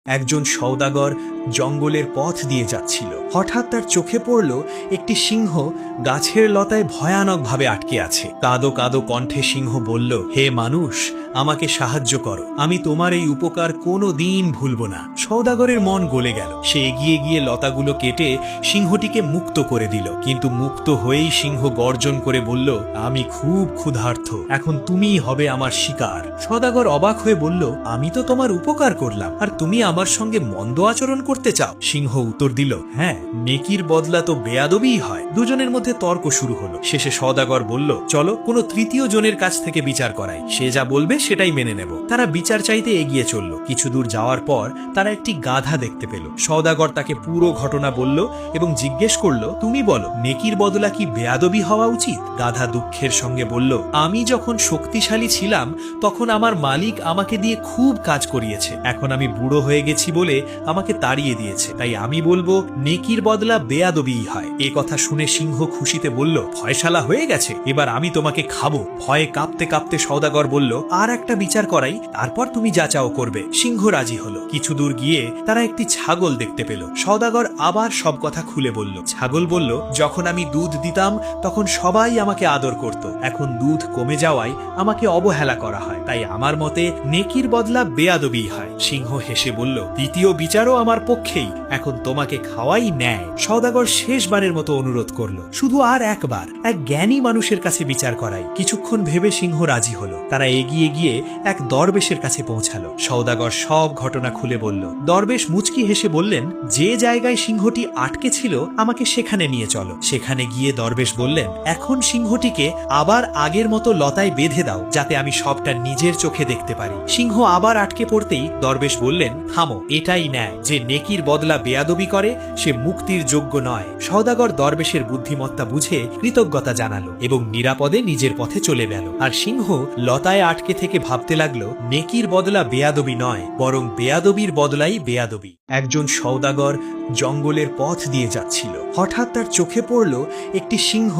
একজন সওদাগর জঙ্গলের পথ দিয়ে যাচ্ছিল। হঠাৎ তার চোখে পড়ল একটি সিংহ গাছের লতায় ভয়ানকভাবে আটকে আছে। কাঁদো কাঁদো কণ্ঠে সিংহ বলল, হে মানুষ, আমাকে সাহায্য করো, আমি তোমার এই উপকার কোনো দিন ভুলব না। সওদাগরের মন গলে গেল। সে এগিয়ে গিয়ে লতাগুলো কেটে সিংহটিকে মুক্ত করে দিল। কিন্তু মুক্ত হয়েই সিংহ গর্জন করে বলল, আমি খুব ক্ষুধার্ত, এখন তুমিই হবে আমার শিকার। সওদাগর অবাক হয়ে বলল, আমি তো তোমার উপকার করলাম, আর তুমি আমার সঙ্গে মন্দ আচরণ করতে চাও? সিংহ উত্তর দিল, হ্যাঁ, নেকির বদলা তো বেয়াদবিই হয়। দুজনের মধ্যে তর্ক শুরু হলো। শেষে সওদাগর বলল, চলো কোনো তৃতীয় জনের কাছ থেকে বিচার করাই, সে যা বলবে সেটাই মেনে নেব। তারা বিচার চাইতে এগিয়ে চলল। কিছু দূর যাওয়ার পর তারা একটি গাধা দেখতে পেল। সওদাগর তাকে পুরো ঘটনা বলল এবং জিজ্ঞেস করল, তুমি বলো, নেকির বদলা কি বেয়াদবি হওয়া উচিত? গাধা দুঃখের সঙ্গে বলল, আমি যখন শক্তিশালী ছিলাম তখন আমার মালিক আমাকে দিয়ে খুব কাজ করিয়েছে। এখন আমি বুড়ো হয়ে গেছি বলে আমাকে তাড়িয়ে দিয়েছে, তাই আমি বলবো নেকির বদলা বেয়াদবিই হয়। এ কথা শুনে সিংহ খুশিতে বলল, ফয়সালা হয়ে গেছে, এবার আমি তোমাকে খাবো। ভয়ে কাঁপতে কাঁপতে সওদাগর বলল, আর একটা বিচার করাই, তারপর তুমি যা চাও করবে। সিংহ রাজি হলো। কিছু দূর গিয়ে তারা একটি ছাগল দেখতে পেল। সওদাগর আবার সব কথা খুলে বলল। ছাগল বলল, যখন আমি দুধ দিতাম তখন সবাই আমাকে আদর করত, এখন দুধ কমে যাওয়ায় আমাকে অবহেলা করা হয়, তাই আমার মতে নেকির বদলা বেয়াদবিই হয়। সিংহ হেসে বলল, দ্বিতীয় বিচারও আমার পক্ষেই, এখন তোমাকে খাওয়াই ন্যায়। সওদাগর শেষবারের মতো অনুরোধ করল, শুধু আর একবার, এক জ্ঞানী মানুষের কাছে বিচার করাই। কিছুক্ষণ ভেবে সিংহ রাজি হলো। তারা এগিয়ে গিয়ে এক দরবেশের কাছে পৌঁছালো। সওদাগর সব ঘটনা খুলে বলল। দরবেশ মুচকি হেসে বললেন, যে জায়গায় সিংহটি আটকে ছিল আমাকে সেখানে নিয়ে চলো। সেখানে গিয়ে দরবেশ বললেন, এখন সিংহটিকে আবার আগের মতো লতায় বেঁধে দাও, যাতে আমি সবটা নিজের চোখে দেখতে পারি। সিংহ আবার আটকে পড়তেই দরবেশ বললেন, থামো, এটাই ন্যায়, যে নেকির বদলা বেয়াদবি করে সে মুক্তির যোগ্য নয়। সওদাগর দরবেশের বুদ্ধিমত্তা বুঝে কৃতজ্ঞতা জানালো এবং নিরাপদে নিজের পথে চলে গেল। আর সিংহ লতায় আটকে থেকে ভাবতে লাগলো, নেকির বদলা বেয়াদবি নয়, বরং বেয়াদবির বদলাই বেয়াদবি। একজন সওদাগর জঙ্গলের পথ দিয়ে যাচ্ছিল। হঠাৎ তার চোখে পড়ল একটি সিংহ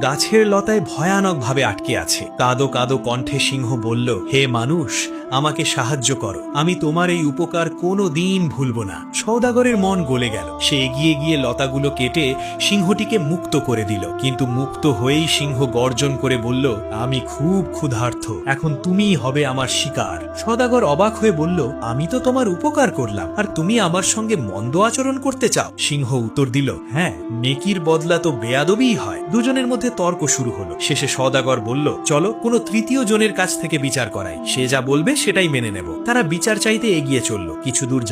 গাছের লতায় ভয়ানকভাবে আটকে আছে। কাঁদো কাঁদো কণ্ঠে সিংহ বলল, হে মানুষ, আমাকে সাহায্য করো, আমি তোমার এই উপকার কোনো দিন ভুলব না। সওদাগরের মন গলে গেল। সে এগিয়ে গিয়ে লতাগুলো কেটে সিংহটিকে মুক্ত করে দিল। কিন্তু মুক্ত হয়েই সিংহ গর্জন করে বলল, আমি খুব ক্ষুধার্ত, এখন তুমিই হবে আমার শিকার। সওদাগর অবাক হয়ে বলল, আমি তো তোমার উপকার করলাম, আর তুমি আমার সঙ্গে মন্দ আচরণ করতে চাও? সিংহ উত্তর দিল, হ্যাঁ, নেকির বদলা তো বেয়াদবিই হয়। দুজনের মধ্যে তর্ক শুরু হলো। শেষে সওদাগর বলল, চলো কোনো তৃতীয় জনের কাছ থেকে বিচার করাই, সে যা বলবে সেটাই মেনে নেব। তারা বিচার চাইতে এগিয়ে চলল। কিছু দূর